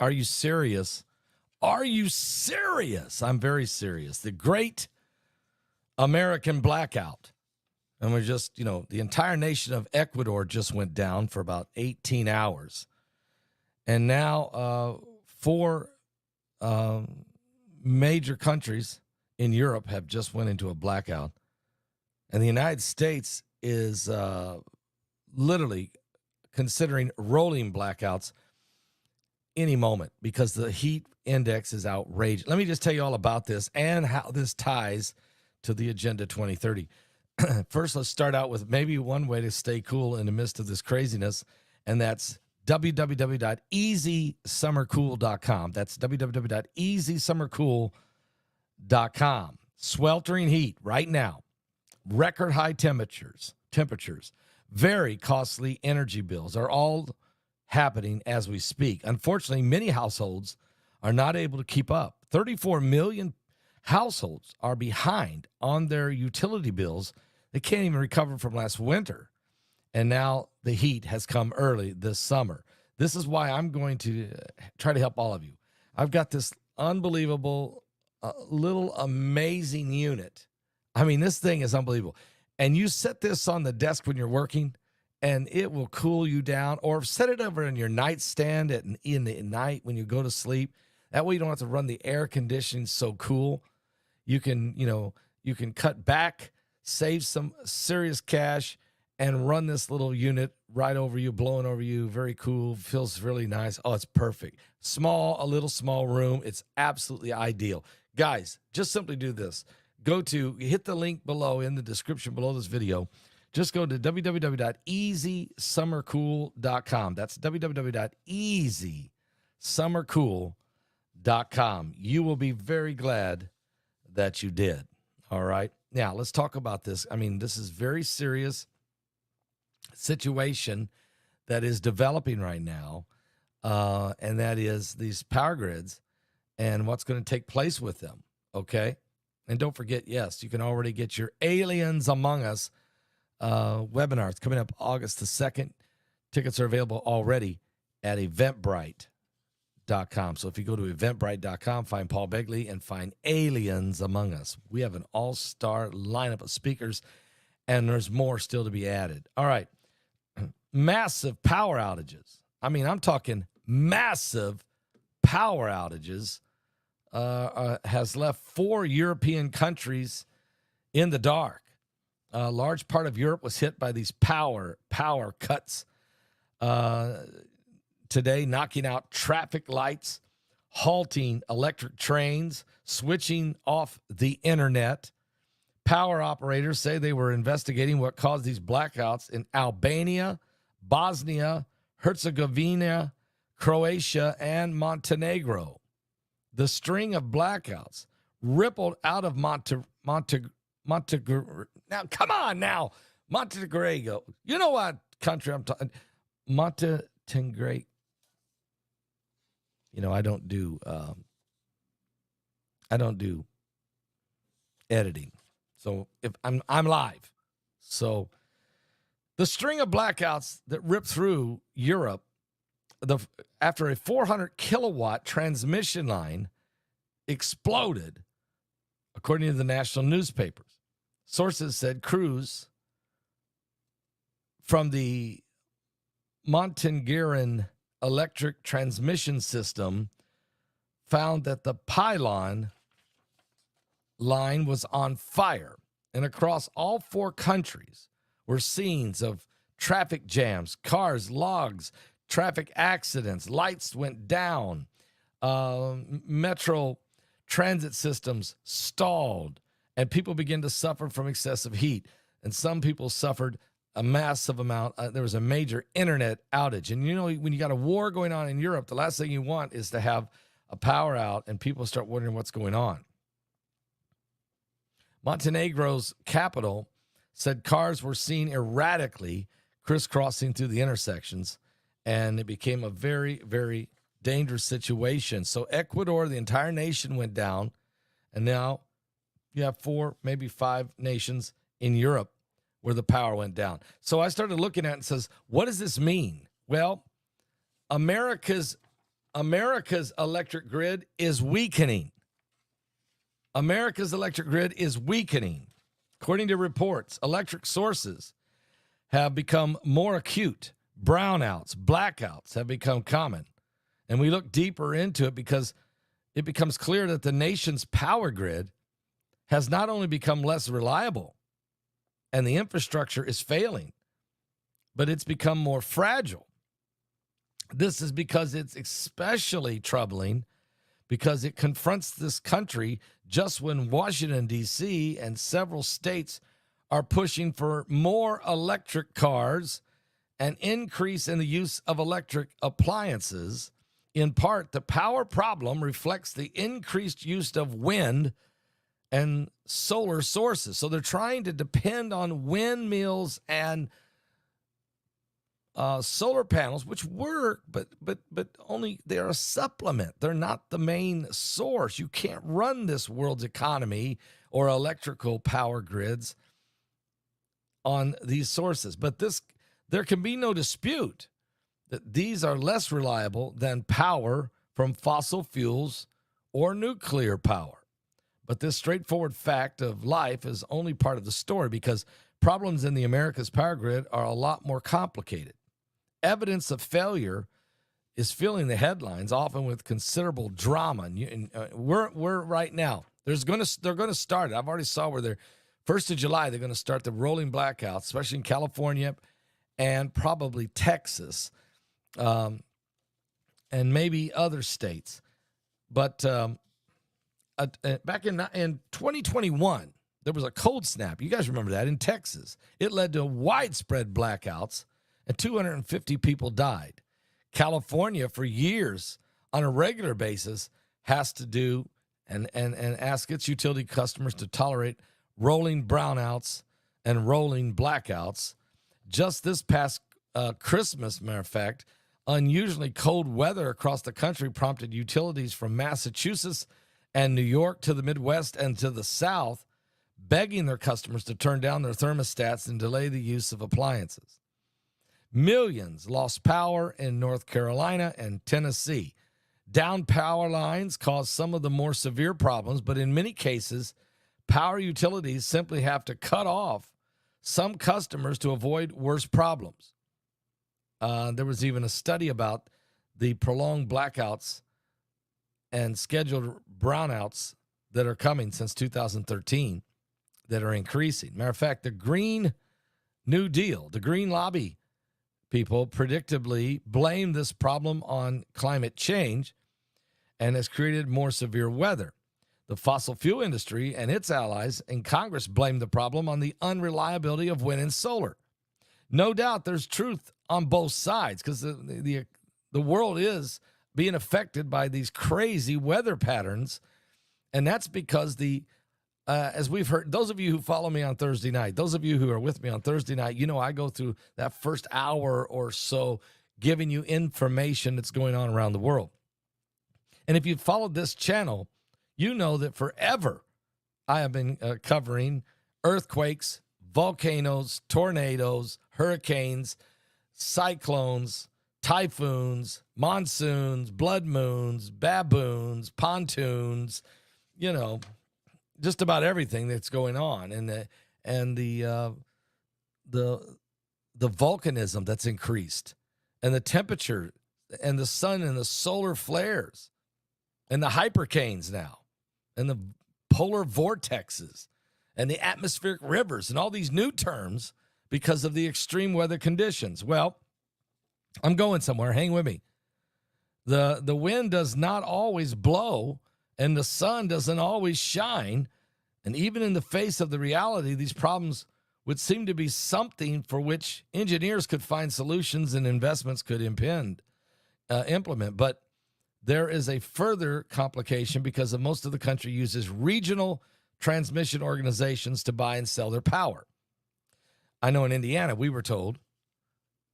Are you serious? Are you serious? I'm very serious. The Great American Blackout. And we're just, the entire nation of Ecuador just went down for about 18 hours. And now 4 major countries in Europe have just went into a blackout. And the United States is literally considering rolling blackouts any moment because the heat index is outrageous. Let me just tell you all about this and how this ties to the Agenda 2030. First, let's start out with maybe one way to stay cool in the midst of this craziness, and that's www.easysummercool.com. That's www.easysummercool.com. Sweltering heat right now, record high temperatures, very costly energy bills are all happening as we speak. Unfortunately, many households are not able to keep up. 34 million households are behind on their utility bills. They can't even recover from last winter. And now the heat has come early this summer. This is why I'm going to try to help all of you. I've got this unbelievable, little amazing unit. I mean, this thing is unbelievable. And you set this on the desk when you're working, and it will cool you down. Or set it over in your nightstand in the night when you go to sleep. That way you don't have to run the air conditioning so cool. You can cut back, save some serious cash, and run this little unit right over you, blowing over you. Very cool. Feels really nice. Oh, it's perfect. A little small room. It's absolutely ideal. Guys, just simply do this. Hit the link below in the description below this video. Just go to www.easysummercool.com. That's www.easysummercool.com. You will be very glad that you did. All right. Now, let's talk about this. I mean, this is very serious situation that is developing right now, and that is these power grids and what's going to take place with them, okay? And don't forget, yes, you can already get your Aliens Among Us webinar. It's coming up August the 2nd. Tickets are available already at eventbrite.com. So if you go to eventbrite.com, find Paul Begley and find Aliens Among Us. We have an all-star lineup of speakers, and there's more still to be added. All right. Massive power outages. I mean, I'm talking massive power outages has left 4 European countries in the dark. A large part of Europe was hit by these power cuts today, knocking out traffic lights, halting electric trains, switching off the internet. Power operators say they were investigating what caused these blackouts in Albania, Bosnia, Herzegovina, Croatia, and Montenegro. The string of blackouts rippled out of Montenegro. Now, come on now. Montenegro. You know what country I'm talking? Montenegro. I don't do editing. So if I'm live. So the string of blackouts that ripped through Europe after a 400 kilowatt transmission line exploded, according to the national newspapers. Sources said crews from the Montenegrin electric transmission system found that the pylon line was on fire, and across all 4 countries were scenes of traffic jams, cars, logs, traffic accidents, lights went down, metro transit systems stalled, and people began to suffer from excessive heat. And some people suffered a massive amount. There was a major internet outage. And when you got a war going on in Europe, the last thing you want is to have a power out and people start wondering what's going on. Montenegro's capital said cars were seen erratically crisscrossing through the intersections, and it became a very, very dangerous situation. So Ecuador, the entire nation went down, and now you have 4, maybe 5 nations in Europe where the power went down. So I started looking at it and says, what does this mean? Well, America's America's electric grid is weakening. America's electric grid is weakening. According to reports, electric sources have become more acute. Brownouts, blackouts have become common. And we look deeper into it because it becomes clear that the nation's power grid has not only become less reliable and the infrastructure is failing, but it's become more fragile. This is because it's especially troubling because it confronts this country just when Washington, D.C. and several states are pushing for more electric cars, an increase in the use of electric appliances. In part, the power problem reflects the increased use of wind and solar sources. So they're trying to depend on windmills and solar panels, which work, but only they're a supplement. They're not the main source. You can't run this world's economy or electrical power grids on these sources. But there can be no dispute that these are less reliable than power from fossil fuels or nuclear power. But this straightforward fact of life is only part of the story because problems in the America's power grid are a lot more complicated. Evidence of failure is filling the headlines, often with considerable drama. And we're right now. They're going to start it. I've already saw where they're 1st of July. They're going to start the rolling blackouts, especially in California and probably Texas, and maybe other states. But back in 2021, there was a cold snap. You guys remember that in Texas? It led to widespread blackouts, and 250 people died. California, for years, on a regular basis, has to do and ask its utility customers to tolerate rolling brownouts and rolling blackouts. Just this past Christmas, matter of fact, unusually cold weather across the country prompted utilities from Massachusetts and New York to the Midwest and to the South, begging their customers to turn down their thermostats and delay the use of appliances. Millions lost power in North Carolina and Tennessee. Down power lines caused some of the more severe problems, but in many cases, power utilities simply have to cut off some customers to avoid worse problems. There was even a study about the prolonged blackouts and scheduled brownouts that are coming since 2013 that are increasing. Matter of fact, the Green New Deal, the Green Lobby people predictably blame this problem on climate change and has created more severe weather. The fossil fuel industry and its allies in Congress blame the problem on the unreliability of wind and solar. No doubt there's truth on both sides because the world is being affected by these crazy weather patterns, and that's because as we've heard, those of you who follow me on Thursday night, those of you who are with me on Thursday night, you know I go through that first hour or so giving you information that's going on around the world. And if you've followed this channel, you know that forever I have been covering earthquakes, volcanoes, tornadoes, hurricanes, cyclones, typhoons, monsoons, blood moons, baboons, pontoons, just about everything that's going on, and the volcanism that's increased, and the temperature, and the sun and the solar flares, and the hypercanes now, and the polar vortexes, and the atmospheric rivers, and all these new terms because of the extreme weather conditions. Well, I'm going somewhere. Hang with me. The wind does not always blow, and the sun doesn't always shine. And even in the face of the reality, these problems would seem to be something for which engineers could find solutions and investments could implement. But there is a further complication because of most of the country uses regional transmission organizations to buy and sell their power. I know in Indiana, we were told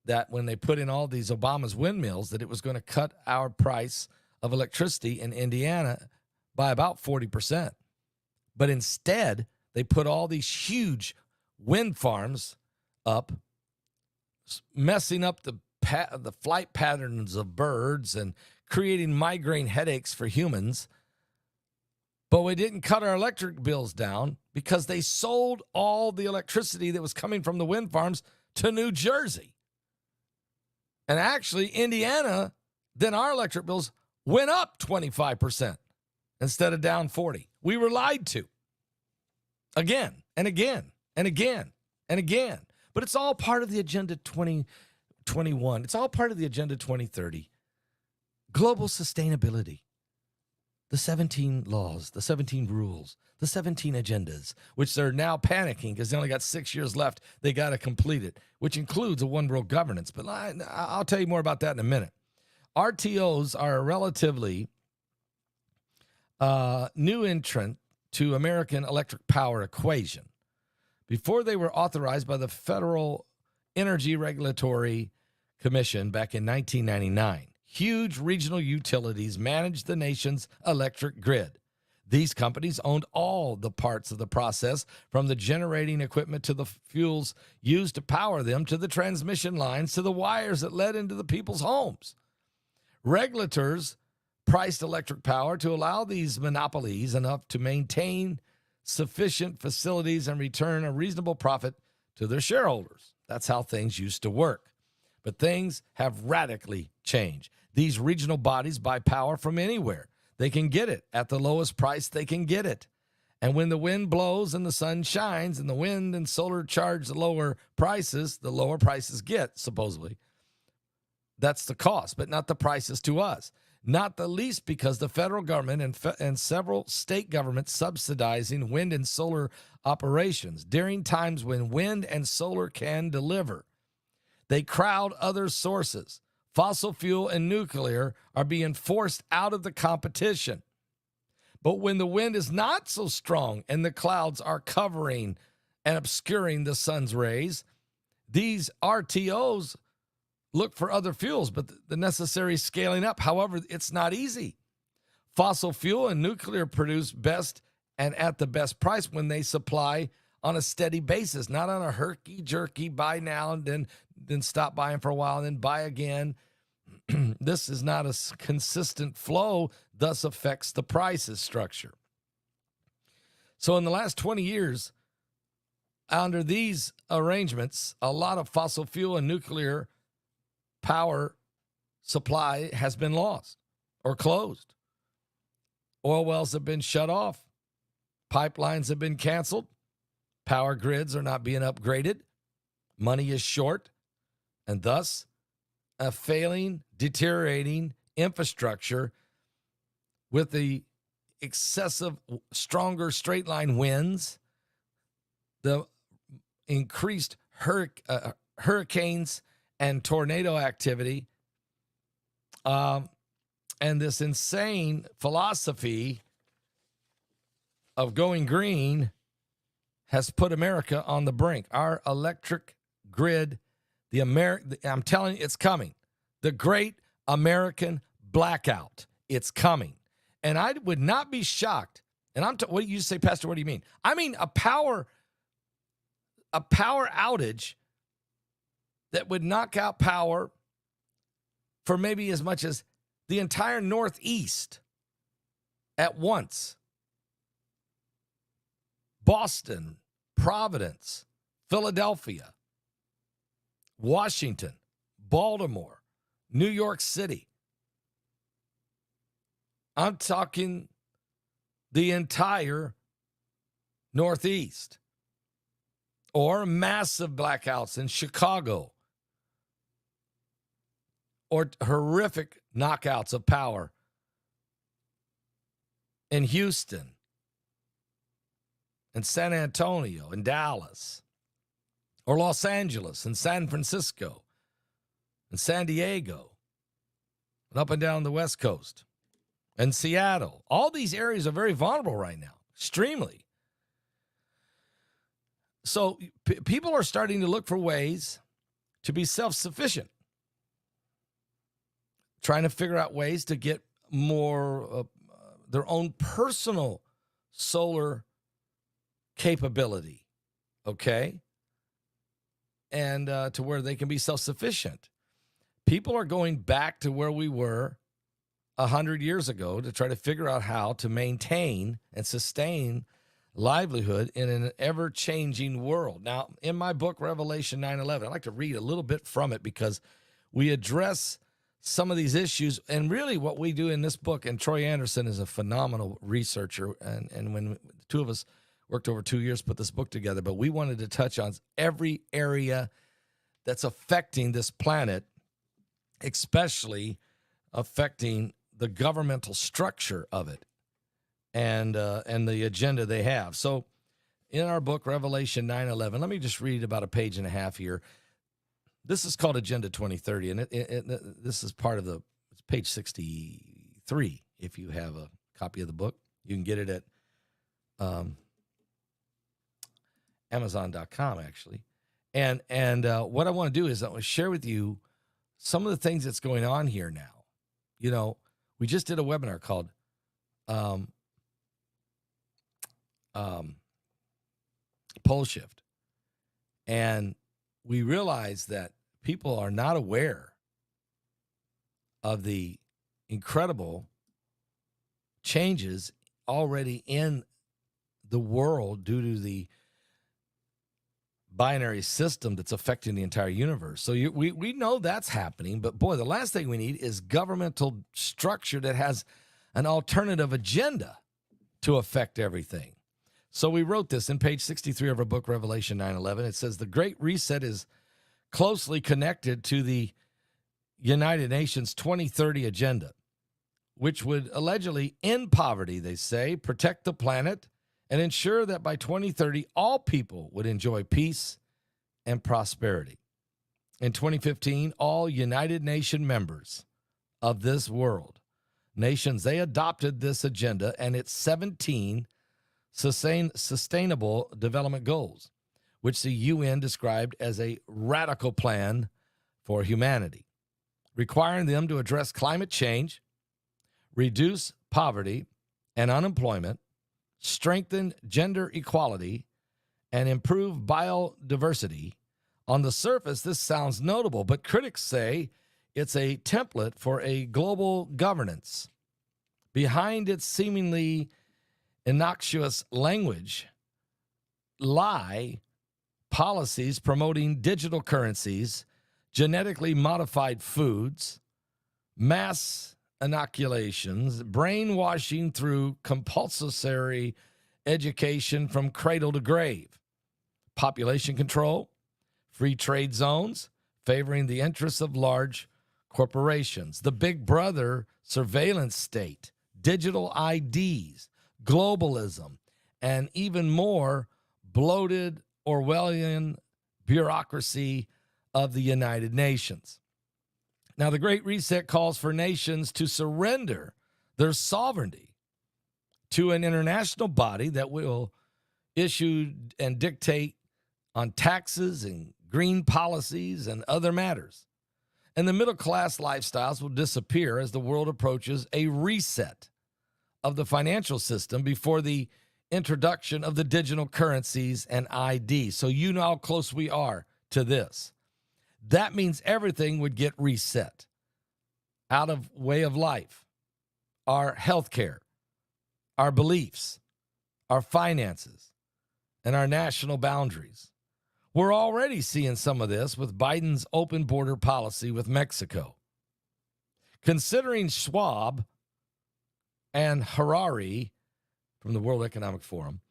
that when they put in all these Obama's windmills, that it was going to cut our price of electricity in Indiana by about 40%. But instead, they put all these huge wind farms up, messing up the flight patterns of birds and creating migraine headaches for humans. But we didn't cut our electric bills down because they sold all the electricity that was coming from the wind farms to New Jersey. And actually, Indiana, then our electric bills went up 25% instead of down 40%. We were lied to again and again and again and again. But it's all part of the Agenda 2021. It's all part of the Agenda 2030. Global sustainability. The 17 laws, the 17 rules, the 17 agendas, which they're now panicking because they only got 6 years left. They got to complete it, which includes a one world governance. But I'll tell you more about that in a minute. RTOs are a relatively new entrant to American electric power equation. Before they were authorized by the Federal Energy Regulatory Commission back in 1999. Huge regional utilities managed the nation's electric grid. These companies owned all the parts of the process, from the generating equipment to the fuels used to power them, to the transmission lines, to the wires that led into the people's homes. Regulators priced electric power to allow these monopolies enough to maintain sufficient facilities and return a reasonable profit to their shareholders. That's how things used to work. But things have radically changed. These regional bodies buy power from anywhere. They can get it at the lowest price they can get it. And when the wind blows and the sun shines and the wind and solar charge the lower prices get, supposedly. That's the cost, but not the prices to us. Not the least because the federal government and several state governments subsidizing wind and solar operations during times when wind and solar can deliver. They crowd other sources. Fossil fuel and nuclear are being forced out of the competition. But when the wind is not so strong and the clouds are covering and obscuring the sun's rays, these RTOs look for other fuels, but the necessary scaling up. However, it's not easy. Fossil fuel and nuclear produce best and at the best price when they supply on a steady basis, not on a herky-jerky buy now and then stop buying for a while and then buy again. This is not a consistent flow, thus affects the prices structure. So in the last 20 years, under these arrangements, a lot of fossil fuel and nuclear power supply has been lost or closed. Oil wells have been shut off. Pipelines have been canceled. Power grids are not being upgraded. Money is short. And thus, a failing, deteriorating infrastructure with the excessive, stronger straight line winds, the increased hurricanes and tornado activity, and this insane philosophy of going green has put America on the brink. Our electric grid, I'm telling you, it's coming. The great American blackout. It's coming. And I would not be shocked. And what do you say, Pastor? What do you mean? I mean a power outage that would knock out power for maybe as much as the entire Northeast at once. Boston, Providence, Philadelphia, Washington, Baltimore, New York City. I'm talking the entire Northeast. Or massive blackouts in Chicago. Or horrific knockouts of power in Houston and San Antonio and Dallas, or Los Angeles and San Francisco and San Diego and up and down the West Coast and Seattle. All these areas are very vulnerable right now, extremely. So people are starting to look for ways to be self-sufficient, trying to figure out ways to get more their own personal solar capability, okay? And to where they can be self-sufficient. People are going back to where we were 100 years ago to try to figure out how to maintain and sustain livelihood in an ever-changing world. Now, in my book, Revelation 9:11, I'd like to read a little bit from it because we address some of these issues. And really what we do in this book, and Troy Anderson is a phenomenal researcher, and when the two of us worked over 2 years to put this book together, but we wanted to touch on every area that's affecting this planet, especially affecting the governmental structure of it and the agenda they have. So in our book, Revelation 9:11, let me just read about a page and a half here. This is called Agenda 2030, and this is part of it's page 63. If you have a copy of the book, you can get it at Amazon.com, actually. And what I want to do is I want to share with you some of the things that's going on here now. You know, we just did a webinar called Pole Shift, and we realized that people are not aware of the incredible changes already in the world due to the binary system that's affecting the entire universe. So we know that's happening, but boy, the last thing we need is governmental structure that has an alternative agenda to affect everything. So we wrote this in page 63 of our book, Revelation 9:11. It says the Great Reset is closely connected to the United Nations 2030 agenda, which would allegedly end poverty, they say, protect the planet, and ensure that by 2030, all people would enjoy peace and prosperity. In 2015, all United Nations members of this world, nations, they adopted this agenda and its 17 sustainable development goals, which the UN described as a radical plan for humanity, requiring them to address climate change, reduce poverty and unemployment, strengthen gender equality, and improve biodiversity. On the surface, this sounds notable, but critics say it's a template for a global governance. Behind its seemingly innocuous language lie policies promoting digital currencies, genetically modified foods, mass inoculations, brainwashing through compulsory education from cradle to grave, population control, free trade zones favoring the interests of large corporations, the Big Brother surveillance state, digital IDs, globalism, and even more bloated Orwellian bureaucracy of the United Nations. Now, the Great Reset calls for nations to surrender their sovereignty to an international body that will issue and dictate on taxes and green policies and other matters. And the middle-class lifestyles will disappear as the world approaches a reset of the financial system before the introduction of the digital currencies and ID. So you know how close we are to this. That means everything would get reset out of way of life, our healthcare, our beliefs, our finances, and our national boundaries. We're already seeing some of this with Biden's open border policy with Mexico. Considering Schwab and Harari from the World Economic Forum,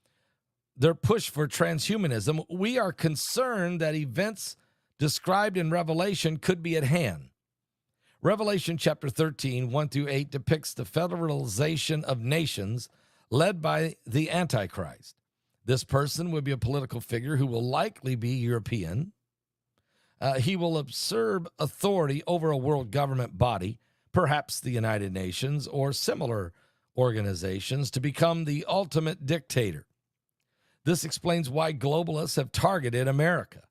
their push for transhumanism, we are concerned that events described in Revelation could be at hand. Revelation chapter 13, 1-8 depicts the federalization of nations led by the Antichrist. This person would be a political figure who will likely be European. He will usurp authority over a world government body, perhaps the United Nations or similar organizations, to become the ultimate dictator. This explains why globalists have targeted America,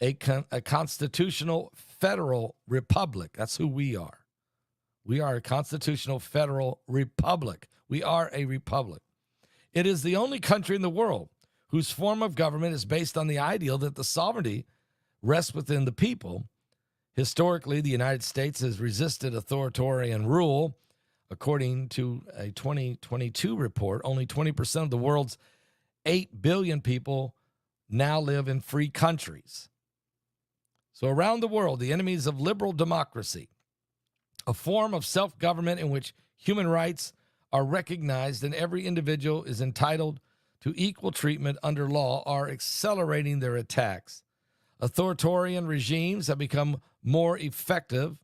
a constitutional federal republic. That's who we are. We are a constitutional federal republic. We are a republic. It is the only country in the world whose form of government is based on the ideal that the sovereignty rests within the people. Historically, the United States has resisted authoritarian rule According to a 2022 report, only 20% of the world's 8 billion people now live in free countries. So around the world, the enemies of liberal democracy, a form of self-government in which human rights are recognized and every individual is entitled to equal treatment under law, are accelerating their attacks. Authoritarian regimes have become more effective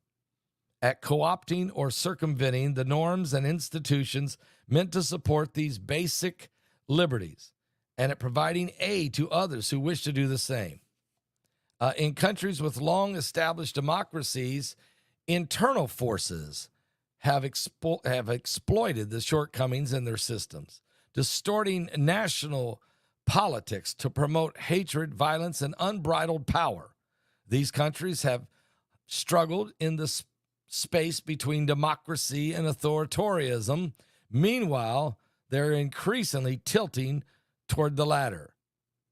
at co-opting or circumventing the norms and institutions meant to support these basic liberties, and at providing aid to others who wish to do the same. In countries with long-established democracies, internal forces have exploited the shortcomings in their systems, distorting national politics to promote hatred, violence, and unbridled power. These countries have struggled in the space between democracy and authoritarianism. Meanwhile, they're increasingly tilting toward the latter.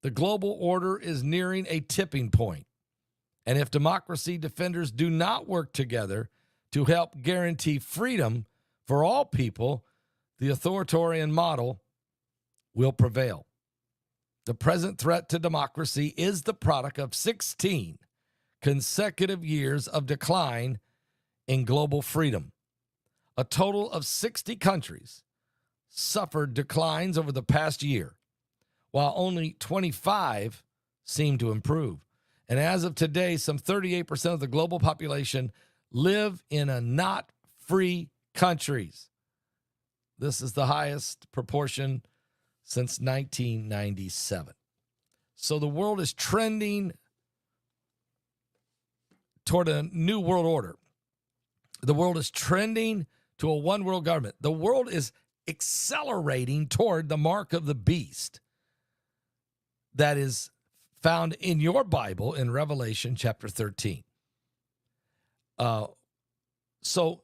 The global order is nearing a tipping point, and if democracy defenders do not work together to help guarantee freedom for all people, the authoritarian model will prevail. The present threat to democracy is the product of 16 consecutive years of decline in global freedom. A total of 60 countries suffered declines over the past year, while only 25 seem to improve. And as of today, some 38% of the global population live in a not free countries. This is the highest proportion since 1997. So the world is trending toward a new world order. The world is trending to a one world government. The world is accelerating toward the mark of the beast that is found in your Bible in Revelation chapter 13. So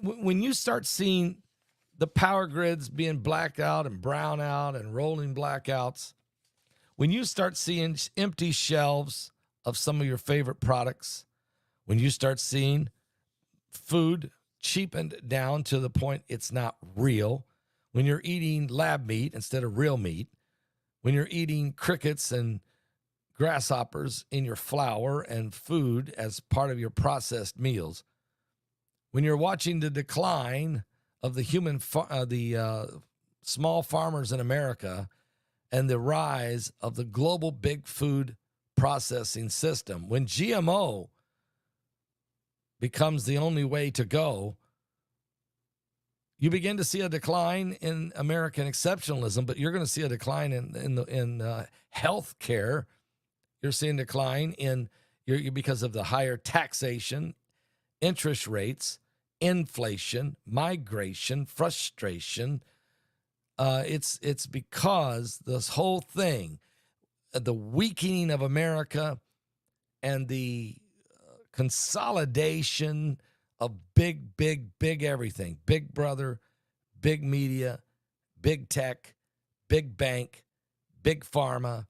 when you start seeing the power grids being blacked out and brown out and rolling blackouts, when you start seeing empty shelves of some of your favorite products, when you start seeing food cheapened down to the point it's not real, when you're eating lab meat instead of real meat, when you're eating crickets and grasshoppers in your flour and food as part of your processed meals, when you're watching the decline of the small farmers in America and the rise of the global big food processing system, when GMO becomes the only way to go, you begin to see a decline in American exceptionalism, but you're going to see a decline in health care. You're seeing a decline because of the higher taxation, interest rates, inflation, migration, frustration. It's because this whole thing, the weakening of America and the consolidation of big everything, big brother, big media, big tech, big bank, big pharma,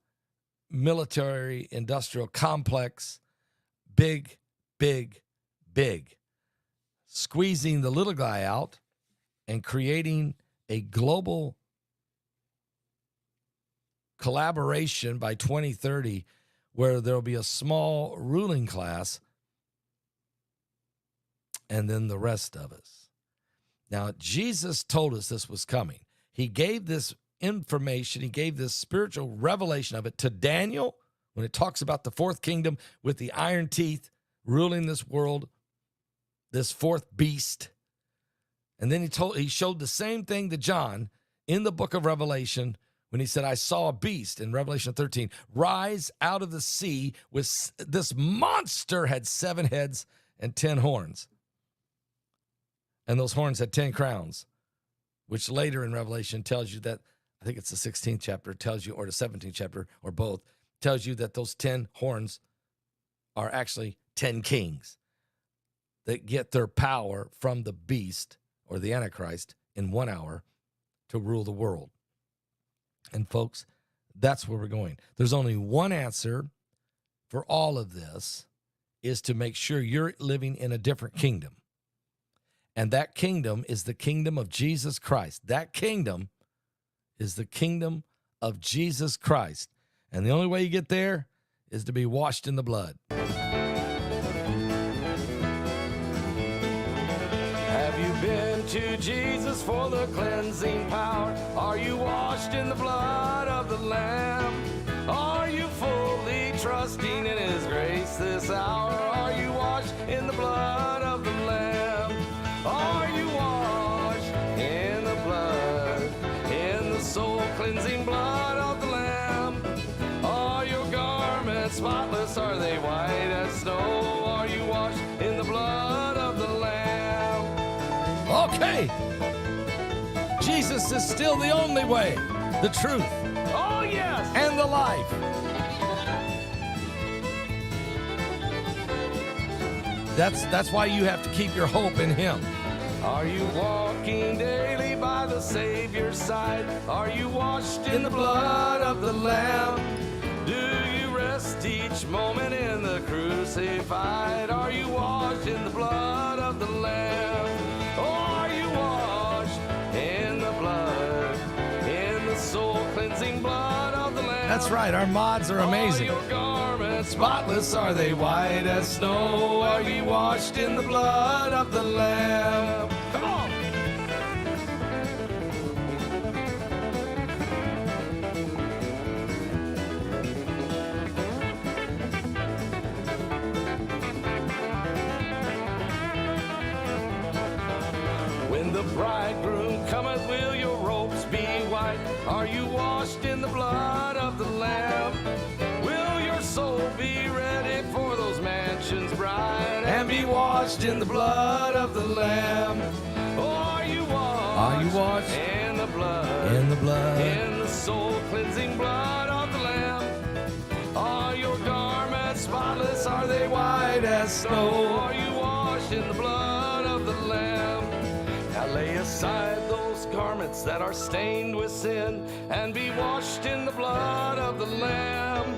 military industrial complex, big, squeezing the little guy out and creating a global collaboration by 2030 where there'll be a small ruling class and then the rest of us. Now, Jesus told us this was coming. He gave this information, he gave this spiritual revelation of it to Daniel when it talks about the fourth kingdom with the iron teeth ruling this world, this fourth beast. And then he showed the same thing to John in the book of Revelation when he said, I saw a beast in Revelation 13 rise out of the sea with this monster had 7 heads and 10 horns. And those horns had 10 crowns, which later in Revelation tells you that, I think it's the 16th chapter, tells you, or the 17th chapter, or both, tells you that those 10 horns are actually 10 kings that get their power from the beast or the Antichrist in 1 hour to rule the world. And folks, that's where we're going. There's only one answer for all of this, is to make sure you're living in a different kingdom. And that kingdom is the kingdom of Jesus Christ. That kingdom is the kingdom of Jesus Christ. And the only way you get there is to be washed in the blood. Have you been to Jesus for the cleansing power? Are you washed in the blood of the Lamb? Are you fully trusting in his grace this hour? Are you washed in the blood of the Lamb? Are you washed in the blood, in the soul cleansing blood of the Lamb? Are your garments spotless? Are they white as snow? Are you washed in the blood of the Lamb? Okay. Jesus is still the only way, the truth, oh yes, and the life. That's why you have to keep your hope in him. Are you walking daily by the Savior's side? Are you washed in the blood of the Lamb? Do you rest each moment in the crucified? Are you washed in the blood of the Lamb? Or are you washed in the blood, in the soul cleansing blood of the Lamb? That's right, our mods are amazing. Are your garments spotless? Are they white as snow? Are you washed in the blood of the Lamb? Come on! When the bridegroom cometh, will your robes be white? Are you washed in the blood of the Lamb? Will your soul be ready for those mansions bright and be washed in the blood of the Lamb? Oh, are you washed? Are you washed in the blood? In the blood. In the soul cleansing blood of the Lamb? Are your garments spotless? Are they white as snow? Are you washed in the blood of the Lamb? Now lay aside those garments that are stained with sin and be washed in the blood of the Lamb.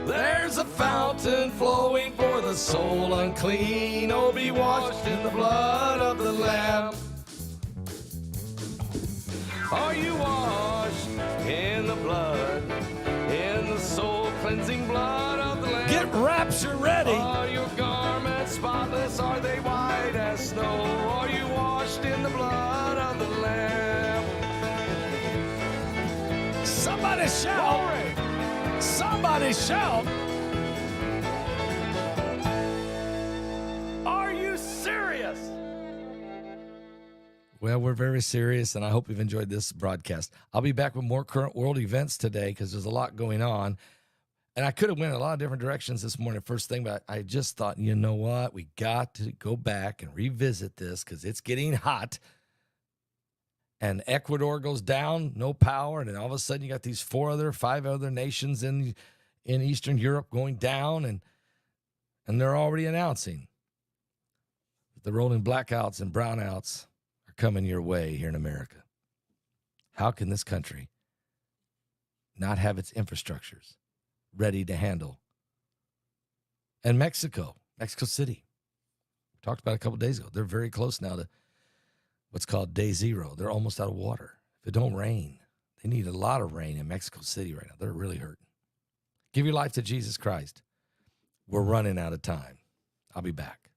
There's a fountain flowing for the soul unclean. Oh, be washed in the blood of the Lamb. Are you washed in the blood, in the soul cleansing blood of the Lamb? Get rapture ready. Are your garments spotless? Are they white as snow? Are you washed in the blood of the Lamb? Somebody shout. Glory. Somebody shout. Are you serious? Well, we're very serious, and I hope you've enjoyed this broadcast. I'll be back with more current world events today because there's a lot going on. And I could have went a lot of different directions this morning, first thing, but I just thought, you know what? We got to go back and revisit this because it's getting hot. And Ecuador goes down, no power, and then all of a sudden you got these 5 other nations in Eastern Europe going down, and they're already announcing that the rolling blackouts and brownouts are coming your way here in America. How can this country not have its infrastructures ready to handle? And Mexico City, we talked about it a couple of days ago. They're very close now to what's called day zero. They're almost out of water. If it don't rain, they need a lot of rain in Mexico City right now. They're really hurting. Give your life to Jesus Christ. We're running out of time. I'll be back.